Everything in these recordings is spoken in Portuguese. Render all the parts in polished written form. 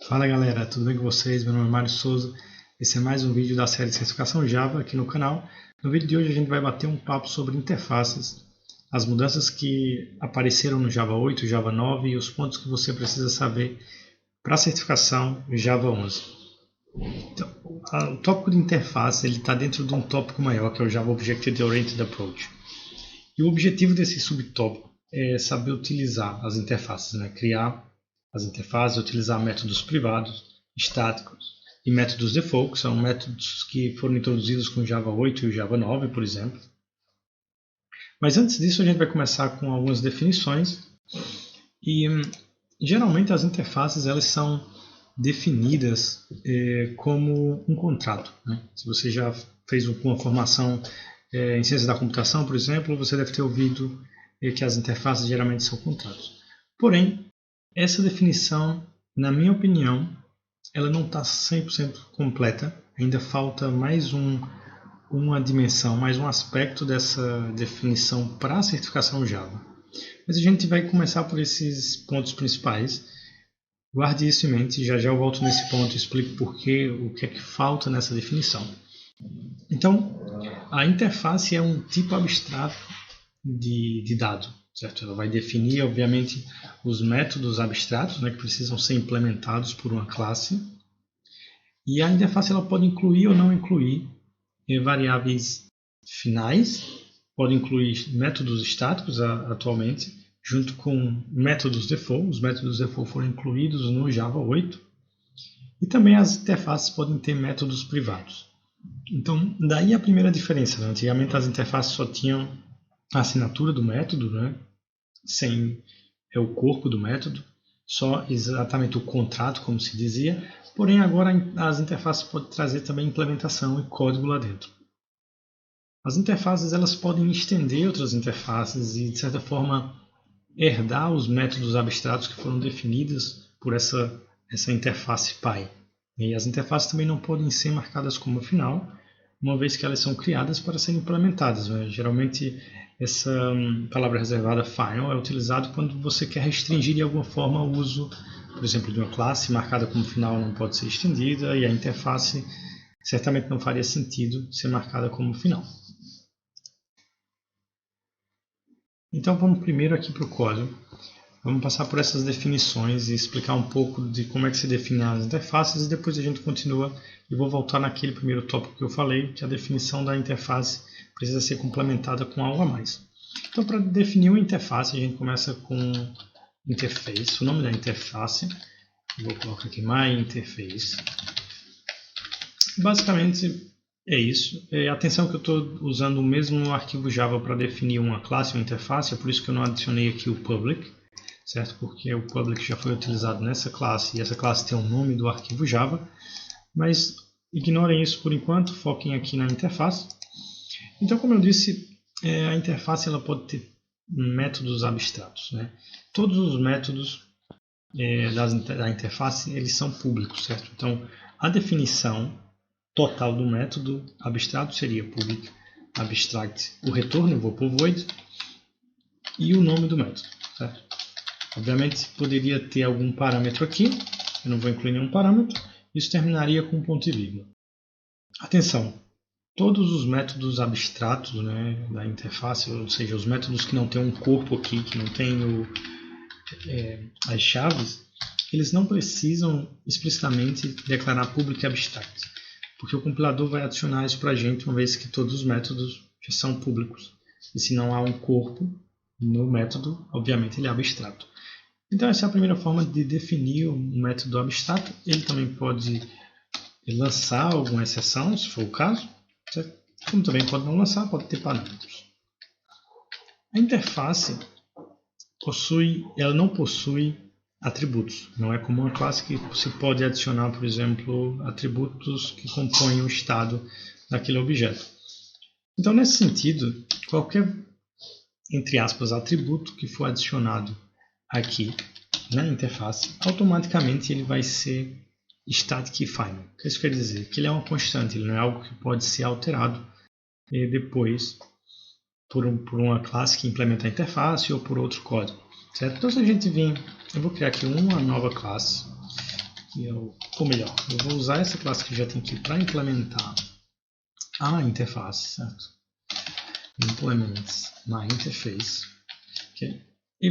Fala galera, tudo bem com vocês? Meu nome é Mário Souza. Esse é mais um vídeo da série Certificação Java aqui no canal. No vídeo de hoje a gente vai bater um papo sobre interfaces, as mudanças que apareceram no Java 8, Java 9 e os pontos que você precisa saber para a certificação Java 11. Então, o tópico de interface está dentro de um tópico maior que é o Java Object Oriented Approach. E o objetivo desse subtópico é saber utilizar as interfaces, criar as interfaces, utilizar métodos privados, estáticos e métodos default, que são métodos que foram introduzidos com Java 8 e o Java 9, por exemplo. Mas antes disso a gente vai começar com algumas definições e geralmente as interfaces elas são definidas como um contrato. Se você já fez uma formação em ciência da computação, por exemplo, você deve ter ouvido que as interfaces geralmente são contratos. Porém, essa definição, na minha opinião, ela não está 100% completa. Ainda falta mais uma dimensão, mais um aspecto dessa definição para a certificação Java. Mas a gente vai começar por esses pontos principais. Guarde isso em mente, já eu volto nesse ponto e explico o que é que falta nessa definição. Então, a interface é um tipo abstrato de dado. Certo? Ela vai definir, obviamente, os métodos abstratos que precisam ser implementados por uma classe. E a interface ela pode incluir ou não incluir variáveis finais, pode incluir métodos estáticos atualmente, junto com métodos default. Os métodos default foram incluídos no Java 8. E também as interfaces podem ter métodos privados. Então, daí a primeira diferença. Antigamente as interfaces só tinham a assinatura do método, sem o corpo do método, só exatamente o contrato, como se dizia. Porém, agora as interfaces podem trazer também implementação e código lá dentro. As interfaces elas podem estender outras interfaces e, de certa forma, herdar os métodos abstratos que foram definidos por essa interface pai. E as interfaces também não podem ser marcadas como final, uma vez que elas são criadas para serem implementadas. Geralmente, essa palavra reservada final é utilizada quando você quer restringir de alguma forma o uso, por exemplo, de uma classe marcada como final não pode ser estendida e a interface certamente não faria sentido ser marcada como final. Então vamos primeiro aqui para o código. Vamos passar por essas definições e explicar um pouco de como é que se definem as interfaces e depois a gente continua e vou voltar naquele primeiro tópico que eu falei, que a definição da interface precisa ser complementada com algo a mais. Então, para definir uma interface, a gente começa com interface, o nome da interface. Vou colocar aqui my interface. Basicamente é isso. Atenção que eu estou usando o mesmo arquivo Java para definir uma classe ou interface, é por isso que eu não adicionei aqui o public, certo? Porque o public já foi utilizado nessa classe e essa classe tem o nome do arquivo Java. Mas ignorem isso por enquanto, foquem aqui na interface. Então, como eu disse, a interface ela pode ter métodos abstratos. Todos os métodos da interface eles são públicos, certo? Então, a definição total do método abstrato seria public abstract, o retorno, eu vou por void, e o nome do método, certo? Obviamente, poderia ter algum parâmetro aqui, eu não vou incluir nenhum parâmetro, isso terminaria com um ponto e vírgula. Atenção! Todos os métodos abstratos da interface, ou seja, os métodos que não têm um corpo aqui, que não têm as chaves, eles não precisam explicitamente declarar public abstract, porque o compilador vai adicionar isso para a gente uma vez que todos os métodos já são públicos. E se não há um corpo no método, obviamente ele é abstrato. Então essa é a primeira forma de definir um método abstrato. Ele também pode lançar alguma exceção, se for o caso. Certo? Como também pode não lançar, pode ter parâmetros. A interface ela não possui atributos. Não é como uma classe que se pode adicionar, por exemplo, atributos que compõem o estado daquele objeto. Então, nesse sentido, qualquer, entre aspas, atributo que for adicionado aqui na interface, automaticamente ele vai ser static e final. O que isso quer dizer? Que ele é uma constante, ele não é algo que pode ser alterado depois por uma classe que implementa a interface ou por outro código. Certo? Então se a gente vir, eu vou criar aqui uma nova classe ou melhor, eu vou usar essa classe que já tem aqui para implementar a interface, certo? Implements na interface, okay? E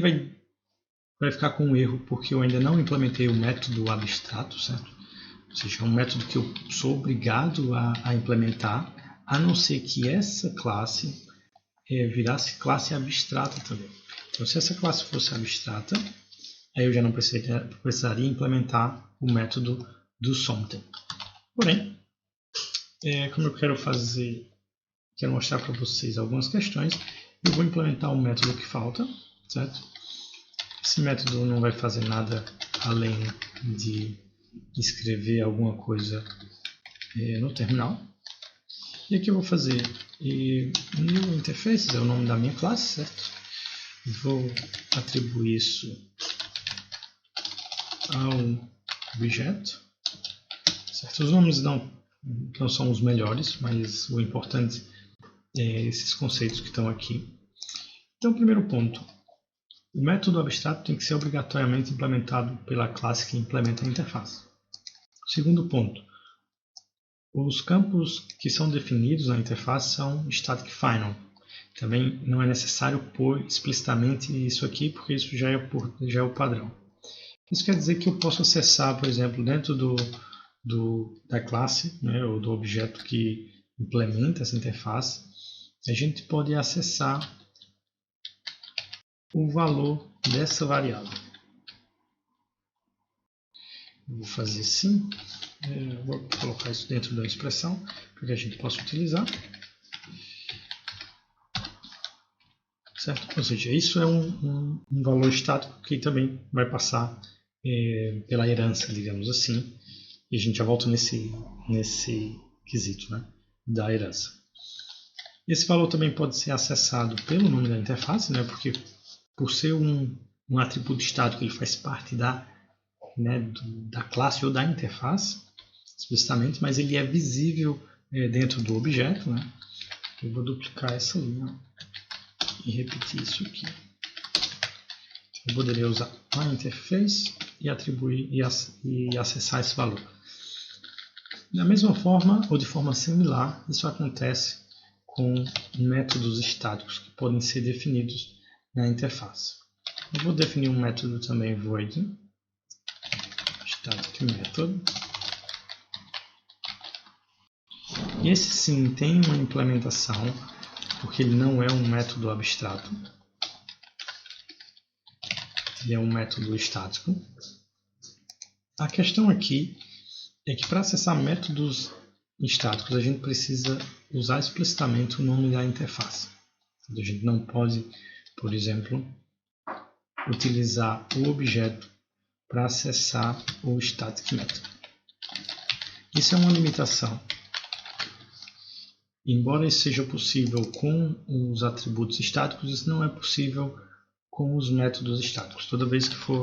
vai ficar com um erro porque eu ainda não implementei o método abstrato, certo? Ou seja, é um método que eu sou obrigado a implementar, a não ser que essa classe virasse classe abstrata também. Então, se essa classe fosse abstrata, aí eu já não precisaria implementar o método do something. Porém, como eu quero mostrar para vocês algumas questões, eu vou implementar um método que falta, certo? Esse método não vai fazer nada além de escrever alguma coisa no terminal. E aqui eu vou fazer new interfaces, é o nome da minha classe, certo? Vou atribuir isso ao objeto, certo? Os nomes não são os melhores, mas o importante é esses conceitos que estão aqui. Então, primeiro ponto, o método abstrato tem que ser obrigatoriamente implementado pela classe que implementa a interface. Segundo ponto, os campos que são definidos na interface são static final. Também não é necessário pôr explicitamente isso aqui, porque isso já é o padrão. Isso quer dizer que eu posso acessar, por exemplo, dentro da classe, né, ou do objeto que implementa essa interface, a gente pode acessar o valor dessa variável. Eu vou fazer assim, vou colocar isso dentro da expressão para que a gente possa utilizar. Certo? Ou seja, isso é um valor estático que também vai passar pela herança, digamos assim, e a gente já volta nesse quesito, né, da herança. Esse valor também pode ser acessado pelo nome da interface, né, porque por ser um atributo estático, ele faz parte da classe ou da interface, explicitamente, mas ele é visível dentro do objeto, né? Eu vou duplicar essa linha e repetir isso aqui. Eu poderia usar a interface e atribuir e acessar esse valor. Da mesma forma, ou de forma similar, isso acontece com métodos estáticos que podem ser definidos na interface. Eu vou definir um método também void, static method. Esse sim tem uma implementação, porque ele não é um método abstrato. Ele é um método estático. A questão aqui é que para acessar métodos estáticos a gente precisa usar explicitamente o nome da interface. A gente não pode, por exemplo, utilizar o objeto para acessar o static method. Isso é uma limitação. Embora isso seja possível com os atributos estáticos, isso não é possível com os métodos estáticos. Toda vez que for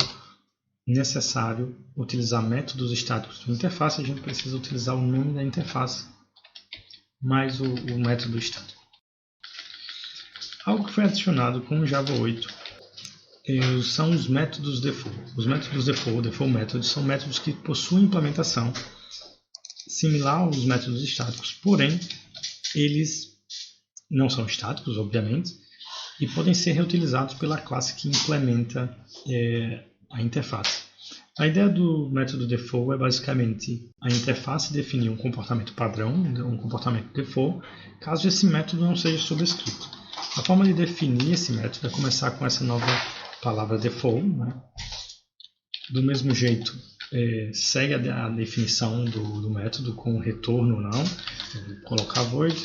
necessário utilizar métodos estáticos de interface, a gente precisa utilizar o nome da interface mais o método estático. Algo que foi adicionado com o Java 8 são os métodos default. Os métodos default methods, são métodos que possuem implementação similar aos métodos estáticos, porém eles não são estáticos, obviamente, e podem ser reutilizados pela classe que implementa a interface. A ideia do método default é basicamente a interface definir um comportamento padrão, um comportamento default, caso esse método não seja sobrescrito. A forma de definir esse método é começar com essa nova palavra default, né? Do mesmo jeito, segue a definição do método com retorno ou não. Vou colocar void,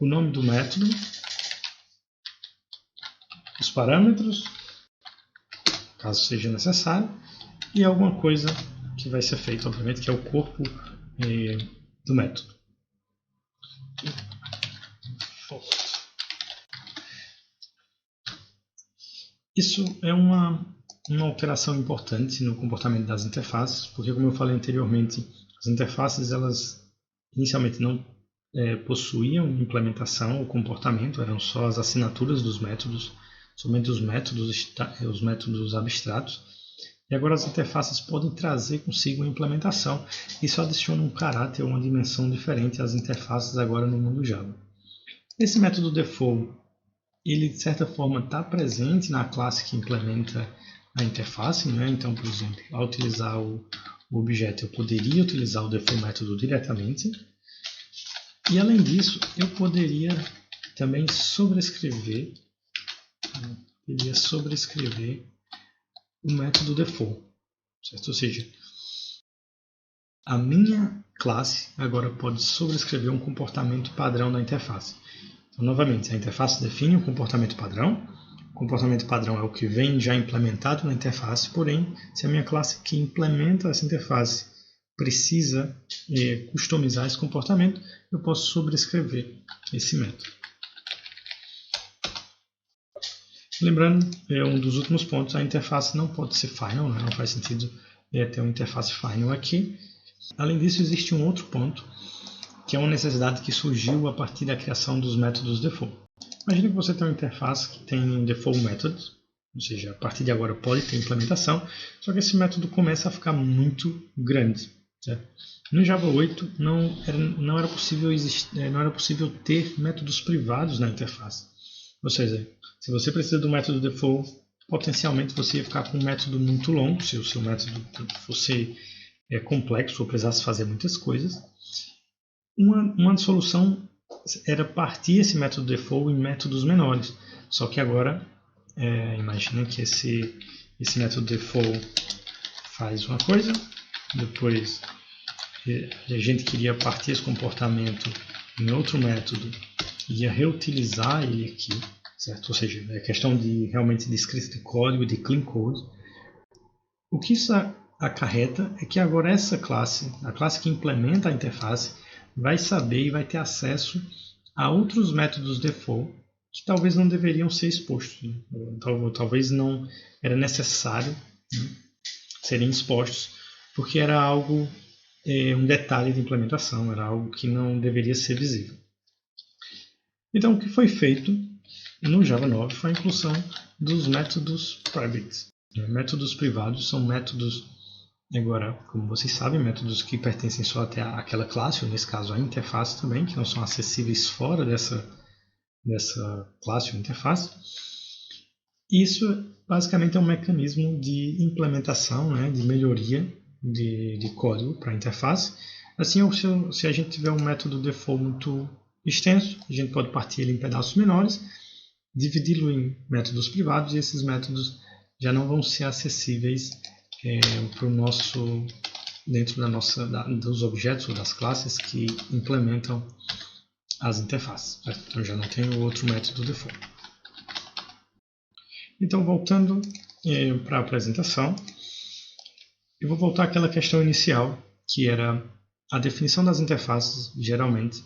o nome do método, os parâmetros, caso seja necessário, e alguma coisa que vai ser feita, obviamente, que é o corpo do método. Isso é uma alteração importante no comportamento das interfaces, porque, como eu falei anteriormente, as interfaces elas inicialmente não possuíam implementação ou comportamento, eram só as assinaturas dos métodos, somente os métodos abstratos. E agora as interfaces podem trazer consigo uma implementação. Isso adiciona um caráter, uma dimensão diferente às interfaces agora no mundo Java. Esse método default, ele de certa forma está presente na classe que implementa a interface, né? Então, por exemplo, ao utilizar o objeto, eu poderia utilizar o default método diretamente. E além disso, eu poderia também sobrescrever o método default, certo? Ou seja, a minha classe agora pode sobrescrever um comportamento padrão da interface. Então, novamente, a interface define um comportamento padrão. O comportamento padrão é o que vem já implementado na interface, porém, se a minha classe que implementa essa interface precisa customizar esse comportamento, eu posso sobrescrever esse método. Lembrando, um dos últimos pontos, a interface não pode ser final, né? Não faz sentido ter uma interface final aqui. Além disso, existe um outro ponto, que é uma necessidade que surgiu a partir da criação dos métodos default. Imagina que você tem uma interface que tem um default method, ou seja, a partir de agora pode ter implementação, só que esse método começa a ficar muito grande. Certo? No Java 8 não era possível ter métodos privados na interface. Ou seja, se você precisa do método default, potencialmente você ia ficar com um método muito longo, se o seu método fosse complexo ou precisasse fazer muitas coisas. Uma solução era partir esse método default em métodos menores. Só que agora, imagina que esse método default faz uma coisa, depois a gente queria partir esse comportamento em outro método e ia reutilizar ele aqui, certo? Ou seja, é questão realmente de escrita de código, de clean code. O que isso acarreta é que agora essa classe, a classe que implementa a interface, vai saber e vai ter acesso a outros métodos default que talvez não deveriam ser expostos, né? Talvez não era necessário, né, serem expostos, porque era algo, um detalhe de implementação, era algo que não deveria ser visível. Então, o que foi feito no Java 9 foi a inclusão dos métodos private. Métodos privados são métodos, agora, como vocês sabem, métodos que pertencem só até aquela classe, ou nesse caso a interface também, que não são acessíveis fora dessa classe ou interface. Isso basicamente é um mecanismo de implementação, né, de melhoria de código para a interface. Assim, se a gente tiver um método default muito extenso, a gente pode partir ele em pedaços menores, dividi-lo em métodos privados e esses métodos já não vão ser acessíveis para o nosso, dentro dos objetos ou das classes que implementam as interfaces. Então já não tem o outro método default. Então, voltando para a apresentação, eu vou voltar àquela questão inicial, que era a definição das interfaces. Geralmente,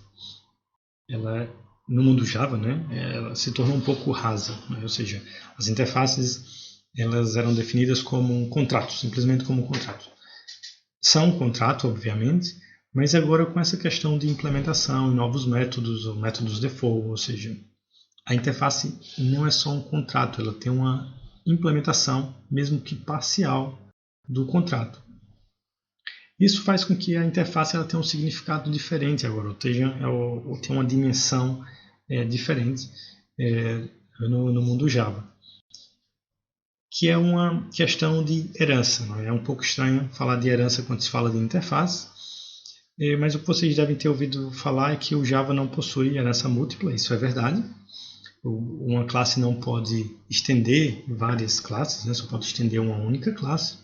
ela, no mundo Java, né, ela se tornou um pouco rasa, né? Ou seja, as interfaces elas eram definidas como um contrato, simplesmente como um contrato. São um contrato, obviamente, mas agora com essa questão de implementação, novos métodos, ou métodos default, ou seja, a interface não é só um contrato, ela tem uma implementação, mesmo que parcial, do contrato. Isso faz com que a interface ela tenha um significado diferente agora, ou tenha uma dimensão diferente no mundo Java, que é uma questão de herança. Não é? É um pouco estranho falar de herança quando se fala de interface, mas o que vocês devem ter ouvido falar é que o Java não possui herança múltipla, isso é verdade. Uma classe não pode estender várias classes, né? Só pode estender uma única classe.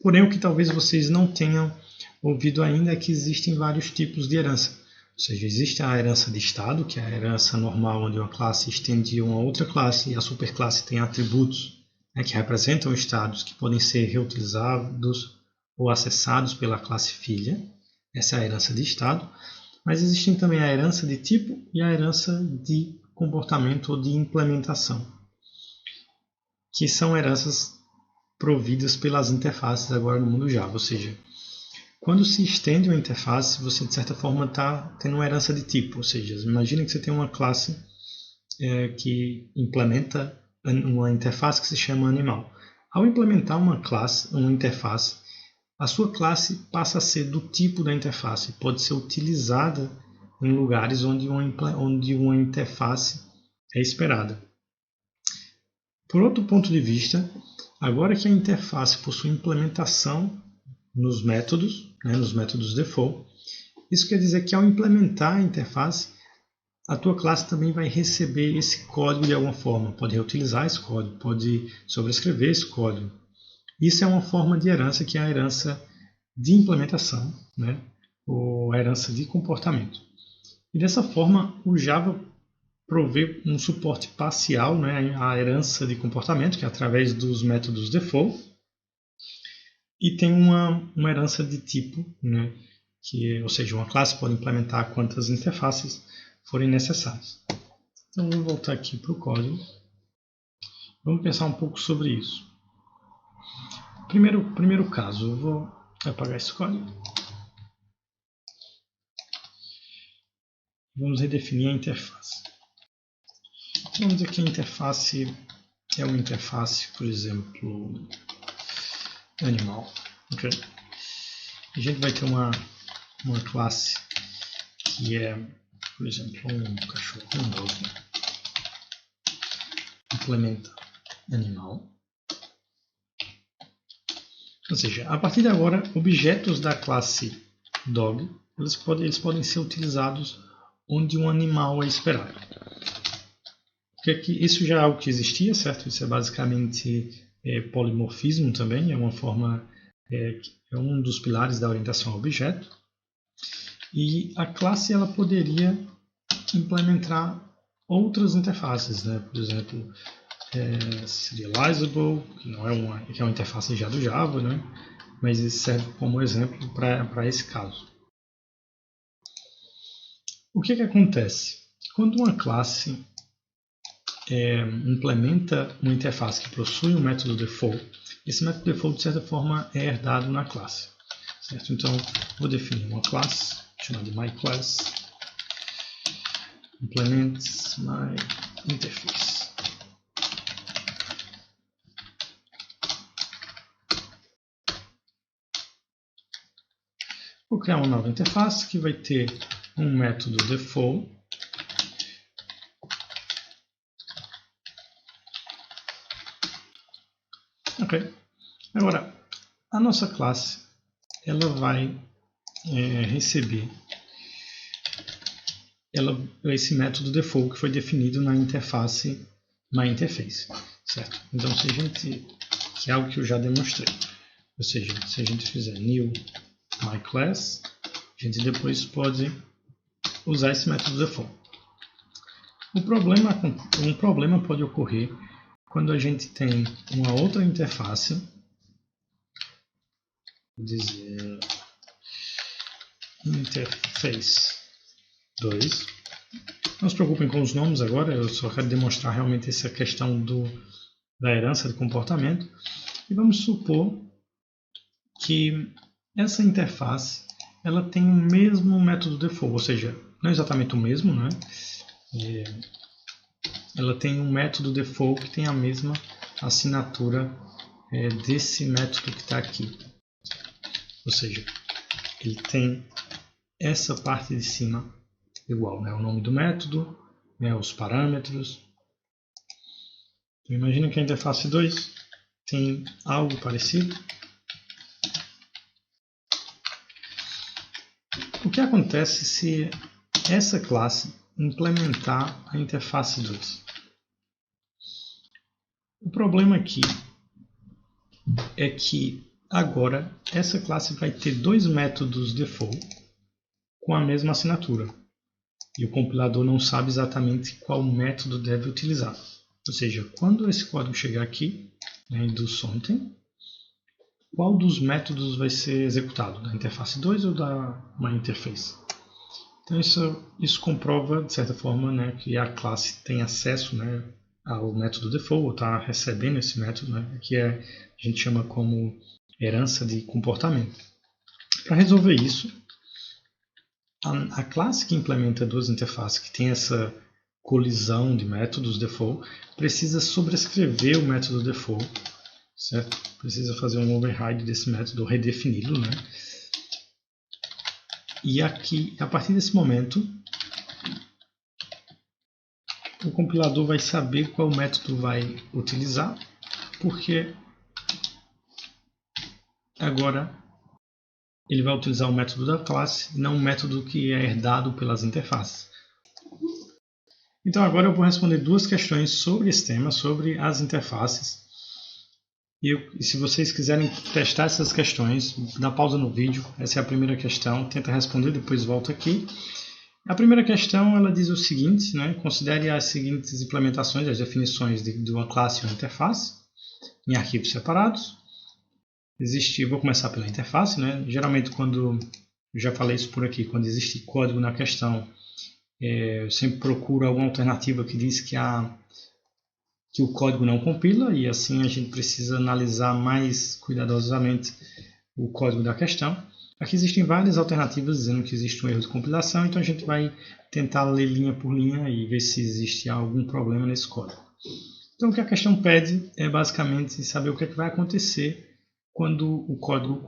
Porém, o que talvez vocês não tenham ouvido ainda é que existem vários tipos de herança. Ou seja, existe a herança de estado, que é a herança normal, onde uma classe estende uma outra classe e a superclasse tem atributos, né, que representam estados que podem ser reutilizados ou acessados pela classe filha. Essa é a herança de estado. Mas existem também a herança de tipo e a herança de comportamento ou de implementação, que são heranças providas pelas interfaces agora no mundo Java. Ou seja, quando se estende uma interface, você de certa forma está tendo uma herança de tipo. Ou seja, imagine que você tem uma classe que implementa uma interface que se chama animal. Ao implementar uma classe, uma interface, a sua classe passa a ser do tipo da interface, pode ser utilizada em lugares onde uma interface é esperada. Por outro ponto de vista, agora que a interface possui implementação nos métodos default, isso quer dizer que ao implementar a interface, a tua classe também vai receber esse código de alguma forma, pode reutilizar esse código, pode sobrescrever esse código. Isso é uma forma de herança que é a herança de implementação, ou a herança de comportamento. E dessa forma, o Java provê um suporte parcial à herança de comportamento, que é através dos métodos default, e tem uma herança de tipo, ou seja, uma classe pode implementar quantas interfaces forem necessárias. Então, vamos voltar aqui para o código. Vamos pensar um pouco sobre isso. Primeiro caso, eu vou apagar esse código. Vamos redefinir a interface. Vamos dizer que a interface é uma interface, por exemplo, animal. Okay? A gente vai ter uma classe que é, por exemplo, um cachorro, um dog. Implementa animal. Ou seja, a partir de agora, objetos da classe dog eles podem ser utilizados onde um animal é esperado. Porque isso já é algo que existia, certo? Isso é basicamente polimorfismo também, é uma forma, é um dos pilares da orientação a objeto. E a classe ela poderia implementar outras interfaces, por exemplo, serializable, que é uma interface já do Java, mas isso serve como exemplo para esse caso. O que acontece? Quando uma classe implementa uma interface que possui um método default, esse método default de certa forma é herdado na classe, certo? Então vou definir uma classe chamada myClass implements myInterface. Vou criar uma nova interface que vai ter um método default. Ok. Agora, a nossa classe ela vai receber esse método default que foi definido na interface myInterface, certo? Então, que é algo que eu já demonstrei. Ou seja, se a gente fizer new myClass, a gente depois pode usar esse método default. Um problema pode ocorrer quando a gente tem uma outra interface, vou dizer interface 2. Não se preocupem com os nomes agora, eu só quero demonstrar realmente essa questão da herança de comportamento. E vamos supor que essa interface ela tem o mesmo método default, ou seja, não exatamente o mesmo, ela tem um método default que tem a mesma assinatura desse método que está aqui. Ou seja, ele tem essa parte de cima igual, o nome do método, os parâmetros. Então, imagina que a interface 2 tem algo parecido. O que acontece se essa classe implementar a interface 2? O problema aqui é que agora essa classe vai ter dois métodos default com a mesma assinatura. E o compilador não sabe exatamente qual método deve utilizar. Ou seja, quando esse código chegar aqui, do something, qual dos métodos vai ser executado? Da interface 2 ou da myInterface? Então isso comprova, de certa forma, que a classe tem acesso ao método default, ou está recebendo esse método, que a gente chama como herança de comportamento. Para resolver isso, a classe que implementa duas interfaces, que tem essa colisão de métodos default, precisa sobrescrever o método default certo? Precisa fazer um override desse método, redefini-lo, né? E aqui, a partir desse momento, o compilador vai saber qual método vai utilizar, porque agora ele vai utilizar o método da classe, não o método que é herdado pelas interfaces. Então agora eu vou responder duas questões sobre esse tema, sobre as interfaces. E se vocês quiserem testar essas questões, dá pausa no vídeo. Essa é a primeira questão, tenta responder, depois volta aqui. A primeira questão ela diz o seguinte, né? Considere as seguintes implementações, as definições de uma classe e uma interface em arquivos separados. Vou começar pela interface, né? Geralmente quando, eu já falei isso por aqui, quando existe código na questão, eu sempre procuro alguma alternativa que diz que o código não compila, e assim a gente precisa analisar mais cuidadosamente o código da questão. Aqui existem várias alternativas dizendo que existe um erro de compilação, então a gente vai tentar ler linha por linha e ver se existe algum problema nesse código. Então o que a questão pede é basicamente saber o que, vai acontecer quando o código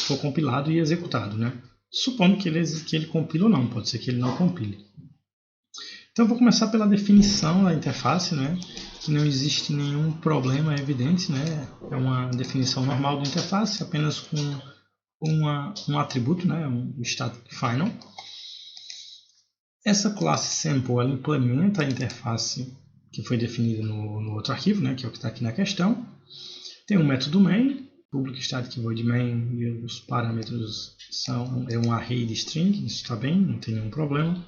for compilado e executado, né? Supondo que ele compile ou não, pode ser que ele não compile. Então eu vou começar pela definição da interface, né? Que não existe nenhum problema evidente, né? É uma definição normal da interface, apenas com um atributo, né? Um static final. Essa classe sample ela implementa a interface que foi definida no outro arquivo, né? Que é o que está aqui na questão. Tem um método main, public static void main, e os parâmetros é um array de string, isso está bem, não tem nenhum problema.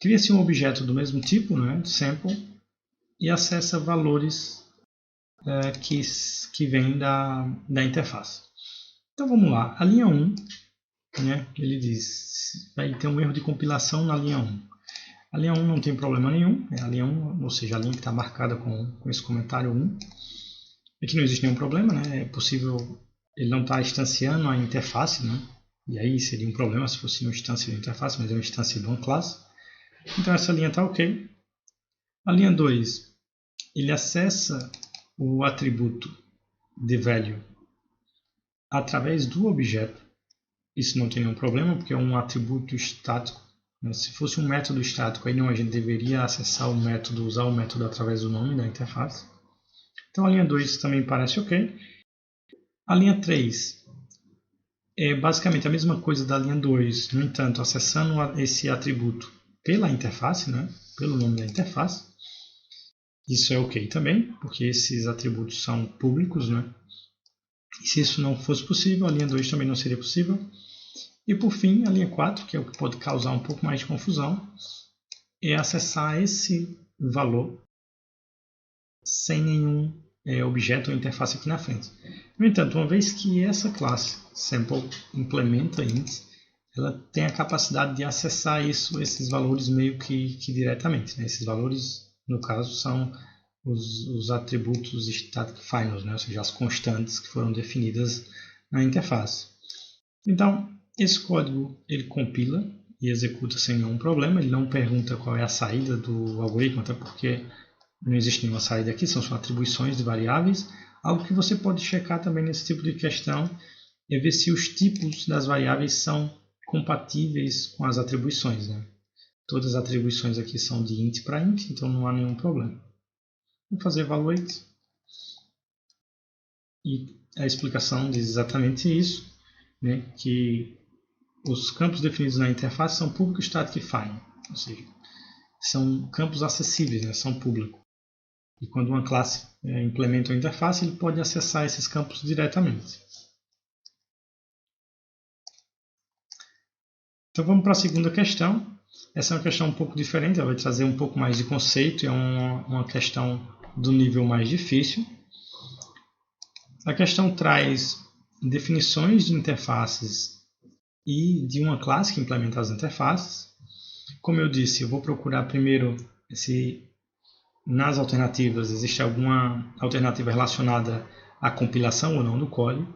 Cria-se um objeto do mesmo tipo, né, sample, e acessa valores que vêm da interface. Então vamos lá, a linha 1, né, ele diz, vai ter um erro de compilação na linha 1. A linha 1 não tem problema nenhum, a linha 1, ou seja, a linha que está marcada com esse comentário 1. Aqui não existe nenhum problema, né, é possível, ele não está instanciando a interface, né, e aí seria um problema se fosse uma instância de interface, mas é uma instância de uma classe. Então essa linha está ok. A linha 2, ele acessa o atributo deValue através do objeto. Isso não tem nenhum problema, porque é um atributo estático. Se fosse um método estático, aí não, a gente deveria acessar o método, usar o método através do nome da interface. Então a linha 2 também parece ok. A linha 3 é basicamente a mesma coisa da linha 2, no entanto, acessando esse atributo pela interface, né? Pelo nome da interface. Isso é ok também, porque esses atributos são públicos, né? E se isso não fosse possível, a linha 2 também não seria possível. E por fim, a linha 4, que é o que pode causar um pouco mais de confusão, é acessar esse valor sem nenhum objeto ou interface aqui na frente. No entanto, uma vez que essa classe sample implementa int, ela tem a capacidade de acessar esses valores meio que diretamente, né? Esses valores, no caso, são os atributos static finals, né? Ou seja, as constantes que foram definidas na interface. Então, esse código ele compila e executa sem nenhum problema, ele não pergunta qual é a saída do algoritmo, até porque não existe nenhuma saída aqui, são só atribuições de variáveis. Algo que você pode checar também nesse tipo de questão é ver se os tipos das variáveis são compatíveis com as atribuições, né? Todas as atribuições aqui são de int para int, então não há nenhum problema. Vou fazer evaluate. E a explicação diz exatamente isso, né? Que os campos definidos na interface são público, static e fine, ou seja, são campos acessíveis, né? São públicos. E quando uma classe implementa uma interface, ele pode acessar esses campos diretamente. Então vamos para a segunda questão. Essa é uma questão um pouco diferente, ela vai trazer um pouco mais de conceito, é uma questão do nível mais difícil. A questão traz definições de interfaces e de uma classe que implementa as interfaces. Como eu disse, eu vou procurar primeiro se nas alternativas existe alguma alternativa relacionada à compilação ou não do código.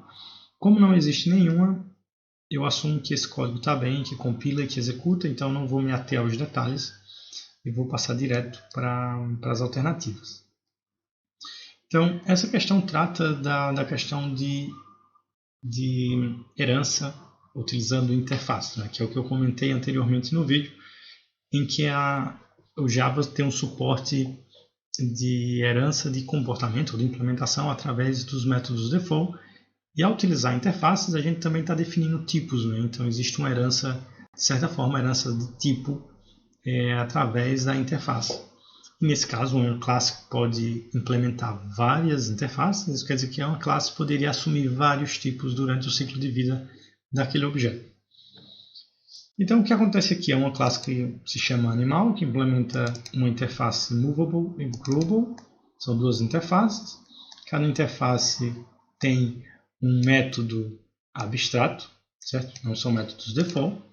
Como não existe nenhuma, eu assumo que esse código está bem, que compila e que executa, então não vou me ater aos detalhes e vou passar direto para as alternativas. Então, essa questão trata da questão de herança utilizando interface, né? Que é o que eu comentei anteriormente no vídeo, em que o Java tem um suporte de herança de comportamento, de implementação através dos métodos default. E ao utilizar interfaces, a gente também está definindo tipos, né? Então existe uma herança, de certa forma, herança de tipo através da interface. E nesse caso, uma classe pode implementar várias interfaces, isso quer dizer que uma classe poderia assumir vários tipos durante o ciclo de vida daquele objeto. Então o que acontece aqui é uma classe que se chama animal, que implementa uma interface movable e groovable, são duas interfaces. Cada interface tem um método abstrato, certo? Não são métodos default.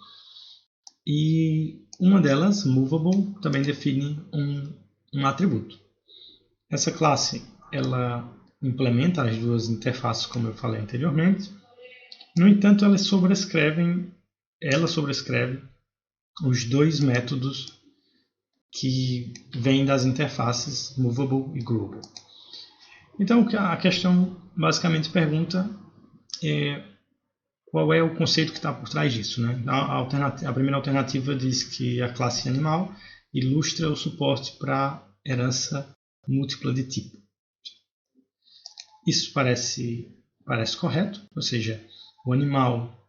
E uma delas, movable, também define um atributo. Essa classe ela implementa as duas interfaces, como eu falei anteriormente. No entanto, ela sobrescreve os dois métodos que vêm das interfaces movable e groovable. Então, a questão basicamente pergunta qual é o conceito que está por trás disso, né? A primeira alternativa diz que a classe animal ilustra o suporte para herança múltipla de tipo. Isso parece correto, ou seja, o animal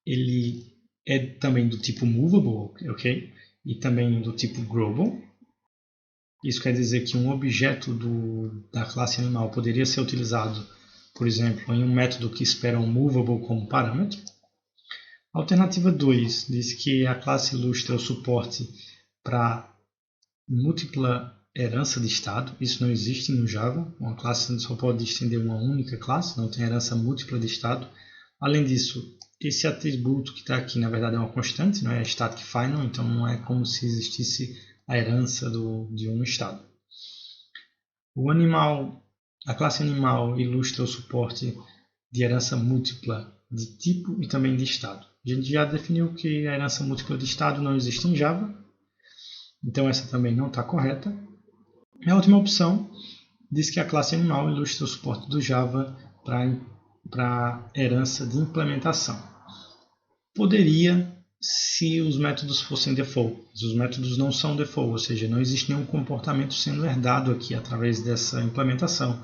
ele é também do tipo movable, ok? E também do tipo growable. Isso quer dizer que um objeto da classe animal poderia ser utilizado, por exemplo, em um método que espera um movable como parâmetro. A alternativa 2 diz que a classe ilustra o suporte para múltipla herança de estado. Isso não existe no Java. Uma classe só pode estender uma única classe, não tem herança múltipla de estado. Além disso, esse atributo que está aqui, na verdade, é uma constante, não é static final, então não é como se existisse a herança de um estado. A classe animal ilustra o suporte de herança múltipla de tipo e também de estado. A gente já definiu que a herança múltipla de estado não existe em Java, então essa também não está correta. E a última opção diz que a classe animal ilustra o suporte do Java para herança de implementação. Poderia se os métodos fossem default. Os métodos não são default, ou seja, não existe nenhum comportamento sendo herdado aqui através dessa implementação.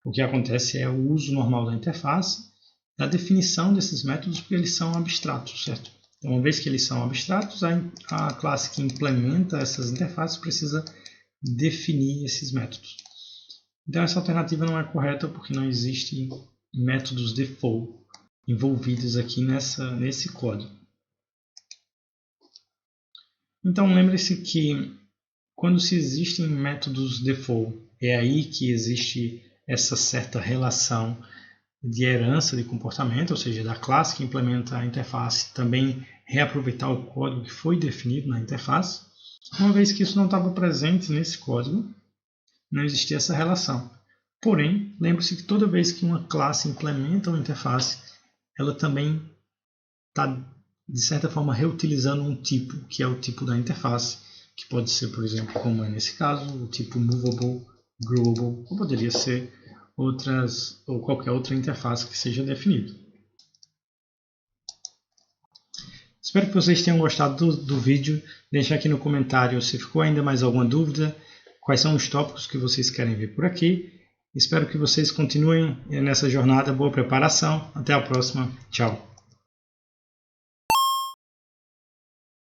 O que acontece é o uso normal da interface, a definição desses métodos, porque eles são abstratos, certo? Então, uma vez que eles são abstratos, a classe que implementa essas interfaces precisa definir esses métodos. Então, essa alternativa não é correta porque não existem métodos default envolvidos aqui nesse código. Então, lembre-se que quando se existem métodos default, é aí que existe essa certa relação de herança de comportamento, ou seja, da classe que implementa a interface também reaproveitar o código que foi definido na interface. Uma vez que isso não estava presente nesse código, não existia essa relação. Porém, lembre-se que toda vez que uma classe implementa uma interface, ela também está, de certa forma, reutilizando um tipo, que é o tipo da interface, que pode ser, por exemplo, como é nesse caso, o tipo movable, growable, ou poderia ser ou qualquer outra interface que seja definida. Espero que vocês tenham gostado do vídeo. Deixe aqui no comentário se ficou ainda mais alguma dúvida, quais são os tópicos que vocês querem ver por aqui. Espero que vocês continuem nessa jornada. Boa preparação. Até a próxima. Tchau.